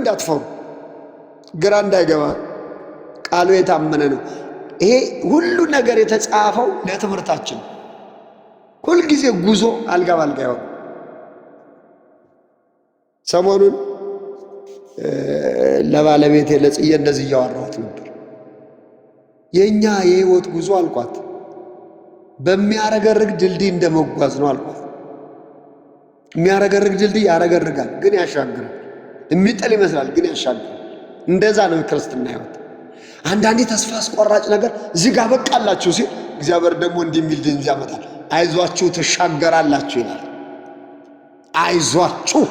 እንዳትፈሩ፣ ግራ እንዳይገባ ቃሉ የታመነ ነው። ይሄ ሁሉ ነገር የተጻፈው ለትምህርታችን። ሁልጊዜ ጉዞ አልጋ ባልጋ ይሆን። ሰሞኑን ለባለቤቴ ለጽዬ እንደዚህ እያወራሁት ነበር። የኛ የህይወት ጉዞ አልኳት በሚያረገርግ ድልድይ እንደመጓዝ ነው አልኳት። የሚያረገርግ ድልድይ ያረገርጋል ግን ያሻግራል። የሚጥል ይመስላል ግን ያሻግራል። እንደዛ ነው የክርስትና ህይወት። አንዳንዴ ተስፋ አስቆራጭ ነገር እዚህ ጋር በቃላችሁ ሲል እግዚአብሔር ደግሞ እንዲህ የሚል ድምፅ ያመጣል። አይዟችሁ ትሻገራላችሁ ይላል። አይዟችሁ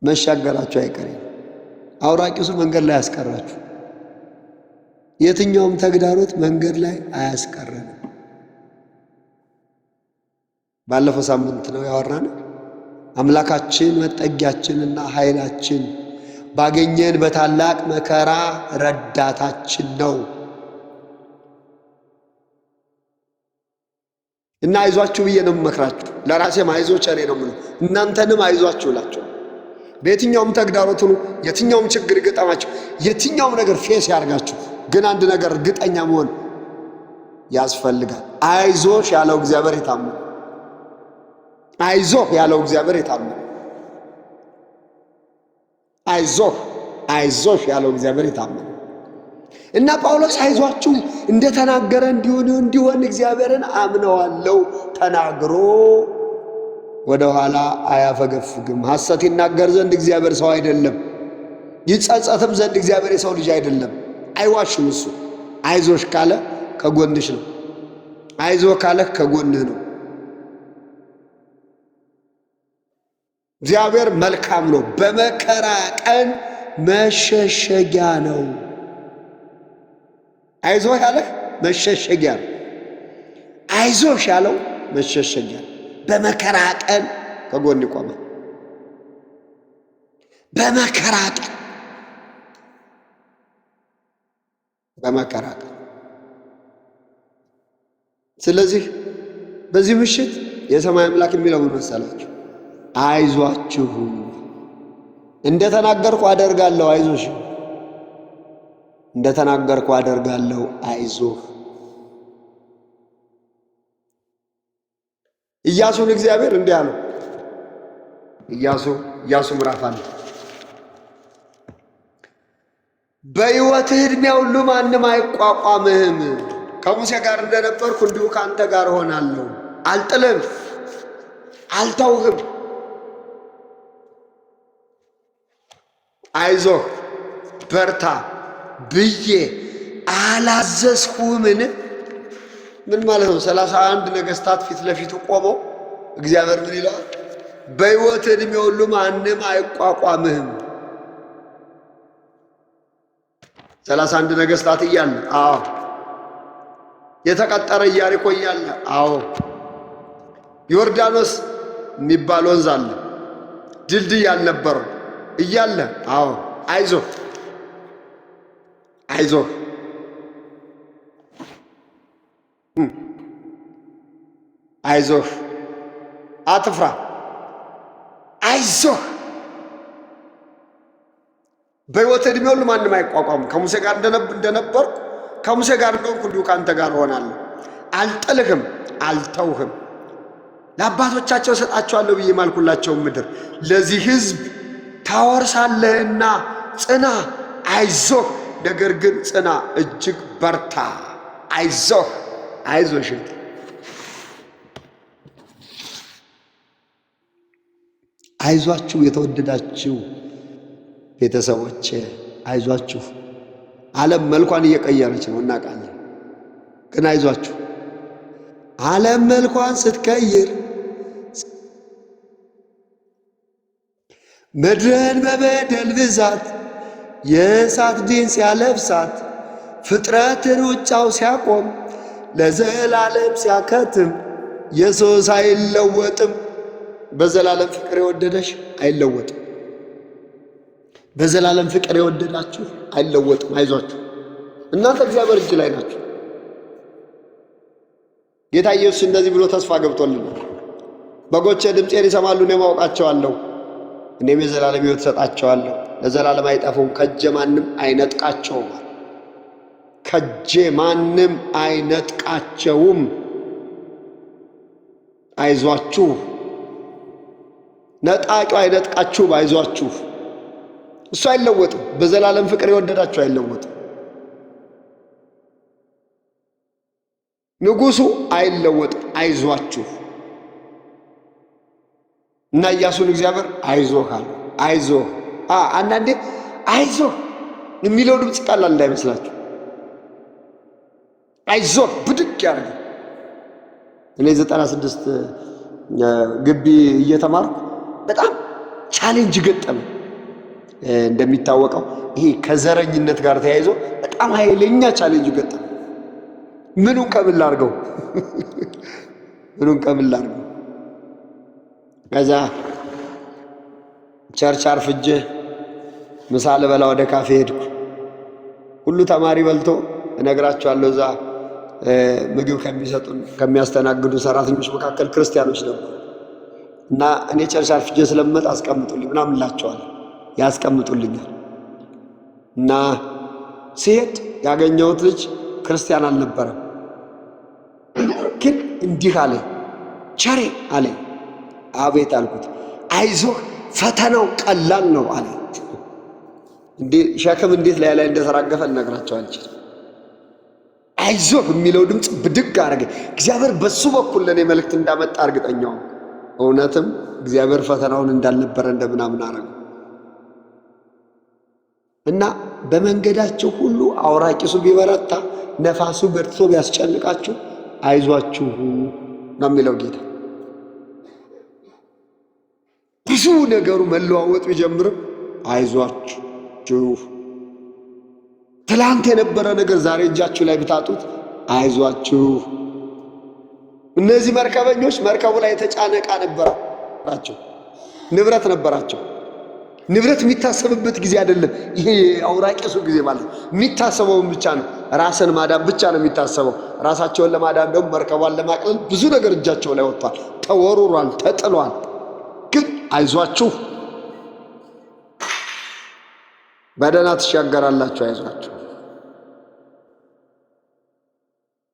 መሻገራችሁ አይቀርም። አውራቂሱ መንገድ ላይ ያስቀራችሁ። የትኛውም ተግዳሮት መንገድ ላይ አያስቀረንም። ባለፈው ሳምንት ነው ያወራነው። አምላካችን መጠጊያችንና ኃይላችን ባገኘን በታላቅ መከራ ረዳታችን ነው እና አይዟችሁ ብዬ ነው የምመክራችሁ። ለራሴም አይዞ ቸሬ ነው የምለው፣ እናንተንም አይዟችሁ እላችሁ። በየትኛውም ተግዳሮት ሁኑ፣ የትኛውም ችግር ይገጠማችሁ፣ የትኛውም ነገር ፌስ ያርጋችሁ፣ ግን አንድ ነገር እርግጠኛ መሆን ያስፈልጋል። አይዞሽ ያለው እግዚአብሔር የታመነ፣ አይዞህ ያለው እግዚአብሔር የታመነ፣ አይዞሽ ያለው እግዚአብሔር የታመነ እና ጳውሎስ አይዟችሁ እንደተናገረ እንዲሆን እግዚአብሔርን አምነዋለሁ ተናግሮ ወደ ኋላ አያፈገፍግም። ሐሰት ይናገር ዘንድ እግዚአብሔር ሰው አይደለም፣ ይጸጸትም ዘንድ እግዚአብሔር የሰው ልጅ አይደለም። አይዋሽም እሱ። አይዞሽ ካለ ከጎንሽ ነው፣ አይዞህ ካለ ከጎንህ ነው። እግዚአብሔር መልካም ነው፣ በመከራ ቀን መሸሸጊያ ነው። አይዞህ ያለህ መሸሸጊያ ነው። አይዞሽ ያለው መሸሸጊያ ነው። በመከራ ቀን ከጎን ይቆማል። በመከራ ቀን ስለዚህ በዚህ ምሽት የሰማይ አምላክ የሚለው ምን መሰላችሁ? አይዟችሁ እንደተናገርኩ አደርጋለሁ። አይዞሽ እንደተናገርኩ አደርጋለሁ። አይዞህ። ኢያሱን እግዚአብሔር እንዲህ አለው። ኢያሱ ምዕራፍ 1 በሕይወትህ ዕድሜ ሁሉ ማንም አይቋቋምህም። ከሙሴ ጋር እንደነበርኩ እንዲሁ ከአንተ ጋር እሆናለሁ። አልጥልም፣ አልተውህም። አይዞህ በርታ ብዬ አላዘዝሁህምን? ምን ማለት ነው? 31 ነገሥታት ፊት ለፊቱ ቆመው እግዚአብሔር ምን ይለዋል? በሕይወት ዕድሜ ሁሉ ማንም አይቋቋምህም። 31 ነገሥታት እያለ፣ አዎ የተቀጠረ ኢያሪኮ እያለ፣ አዎ ዮርዳኖስ የሚባል ወንዝ አለ ድልድይ ያልነበረው እያለ፣ አዎ አይዞህ አይዞህ አትፍራ፣ አይዞህ በሕይወት ዕድሜ ሁሉ ማንም አይቋቋም። ከሙሴ ጋር እንደነበርኩ ከሙሴ ጋር እንደሆንኩ እንዲሁ ከአንተ ጋር እሆናለሁ። አልጥልህም፣ አልተውህም። ለአባቶቻቸው እሰጣቸዋለሁ ብዬ ማልኩላቸውን ምድር ለዚህ ሕዝብ ታወርሳለህና ጽና፣ አይዞህ ነገር ግን ጽና፣ እጅግ በርታ። አይዞሽ። አይዟችሁ የተወደዳችሁ ቤተሰቦች፣ አይዟችሁ። ዓለም መልኳን እየቀየረች ነው እናውቃለን፣ ግን አይዟችሁ። ዓለም መልኳን ስትቀይር ምድርን በበደል ብዛት የእሳት ዲን ሲያለብሳት ፍጥረት ሩጫው ሲያቆም ለዘላለም ሲያከትም ኢየሱስ አይለወጥም። በዘላለም ፍቅር የወደደሽ አይለወጥም። በዘላለም ፍቅር የወደዳችሁ አይለወጥም። አይዟችሁ፣ እናንተ እግዚአብሔር እጅ ላይ ናችሁ። ጌታ ኢየሱስ እንደዚህ ብሎ ተስፋ ገብቶልናል። በጎቼ ድምፄን ይሰማሉ፣ እኔም አውቃቸዋለሁ፣ እኔም የዘላለም ሕይወት እሰጣቸዋለሁ፣ ለዘላለም አይጠፉም፣ ከእጄ ማንም አይነጥቃቸውም። ከእጄ ማንም አይነጥቃቸውም። አይዟችሁ፣ ነጣቂው አይነጥቃችሁም። አይዟችሁ፣ እሱ አይለወጥም። በዘላለም ፍቅር የወደዳችሁ አይለወጥም። ንጉሡ አይለወጥም። አይዟችሁ እና ኢያሱን እግዚአብሔር አይዞህ አለ። አይዞህ አንዳንዴ አይዞህ የሚለው ድምፅ ቀላል እንዳይመስላችሁ። አይዞህ ብድግ ያደርግ። እኔ 96 ግቢ እየተማርኩ በጣም ቻሌንጅ ገጠመ። እንደሚታወቀው ይሄ ከዘረኝነት ጋር ተያይዞ በጣም ኃይለኛ ቻሌንጅ ገጠመ። ምኑን ከምን ላድርገው? ምኑን ከምን ላድርገው? ከዛ ቸርች አርፍጄ ምሳ ልበላ ወደ ካፌ ሄድኩ። ሁሉ ተማሪ በልቶ እነግራቸዋለሁ። እዛ ምግብ ከሚሰጡን ከሚያስተናግዱ ሰራተኞች መካከል ክርስቲያኖች ነበሩ እና እኔ ቸርች አርፍጄ ስለምመጣ አስቀምጡልኝ ምናምን እላቸዋለሁ። ያስቀምጡልኛል እና ሲሄድ ያገኘሁት ልጅ ክርስቲያን አልነበረም። ግን እንዲህ አለኝ፣ ቸሬ አለኝ። አቤት አልኩት። አይዞህ ፈተናው ቀላል ነው አለ። እንዴ ሸክም እንዴት ላይ እንደተራገፈ ልነግራቸው አልችልም። አይዞህ የሚለው ድምፅ ብድግ አደረገ። እግዚአብሔር በሱ በኩል ለእኔ መልእክት እንዳመጣ እርግጠኛው። እውነትም እግዚአብሔር ፈተናውን እንዳልነበረ እንደምናምን አረገ እና በመንገዳቸው ሁሉ አውራቂሱ ቢበረታ ነፋሱ በርትቶ ቢያስጨንቃችሁ አይዟችሁ ነው የሚለው ጌታ። ብዙ ነገሩ መለዋወጥ ቢጀምርም አይዟችሁ። ትላንት የነበረ ነገር ዛሬ እጃችሁ ላይ ብታጡት አይዟችሁ። እነዚህ መርከበኞች መርከቡ ላይ የተጫነ ዕቃ ነበራቸው፣ ንብረት ነበራቸው። ንብረት የሚታሰብበት ጊዜ አይደለም ይሄ አውራቂሱ ጊዜ ማለት ነው። የሚታሰበውን ብቻ ነው፣ ራስን ማዳን ብቻ ነው የሚታሰበው። ራሳቸውን ለማዳን ደግሞ መርከቧን ለማቅለል ብዙ ነገር እጃቸው ላይ ወጥቷል፣ ተወሩሯል፣ ተጥሏል። ግን አይዟችሁ በደህና ትሻገራላችሁ። አይዟችሁ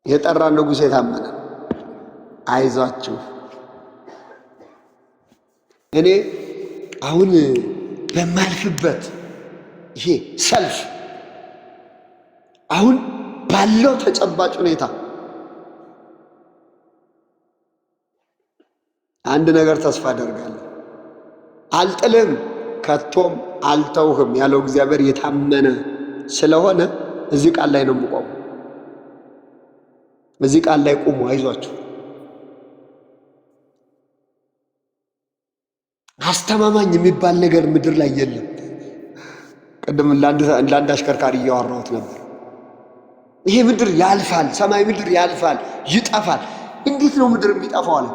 የጠራን ንጉሥ የታመነ አይዟችሁ። እኔ አሁን በማልፍበት ይሄ ሰልፍ አሁን ባለው ተጨባጭ ሁኔታ አንድ ነገር ተስፋ አደርጋለሁ። አልጥልህም ከቶም አልተውህም ያለው እግዚአብሔር የታመነ ስለሆነ እዚህ ቃል ላይ ነው የምቆመው። እዚህ ቃል ላይ ቁሙ። አይዟችሁ። አስተማማኝ የሚባል ነገር ምድር ላይ የለም። ቅድም ለአንድ አሽከርካሪ እያወራሁት ነበር። ይሄ ምድር ያልፋል፣ ሰማይ ምድር ያልፋል፣ ይጠፋል። እንዴት ነው ምድር የሚጠፋው አለ?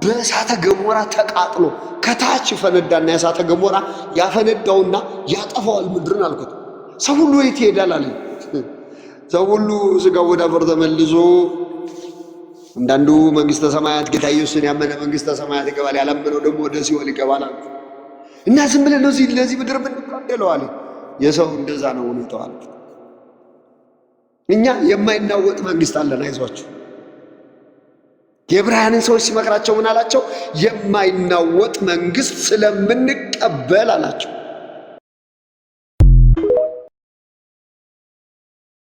በእሳተ ገሞራ ተቃጥሎ ከታች ፈነዳና የእሳተ ገሞራ ያፈነዳውና ያጠፋዋል ምድርን አልኩት። ሰው ሁሉ የት ይሄዳል አለኝ። ሰው ሁሉ ስጋው ወደ አፈር ተመልሶ አንዳንዱ መንግስተ ሰማያት ጌታ ኢየሱስን ያመነ መንግስተ ሰማያት ይገባል፣ ያላመነው ደግሞ ወደ ሲኦል ይገባል አለ። እና ዝም ብለን ነው ለዚህ ምድር የምንታደለው አለ። የሰው እንደዛ ነው ሁኔታው አለ። እኛ የማይናወጥ መንግስት አለን። አይዟችሁ። የዕብራውያንን ሰዎች ሲመክራቸው ምን አላቸው? የማይናወጥ መንግስት ስለምንቀበል አላቸው።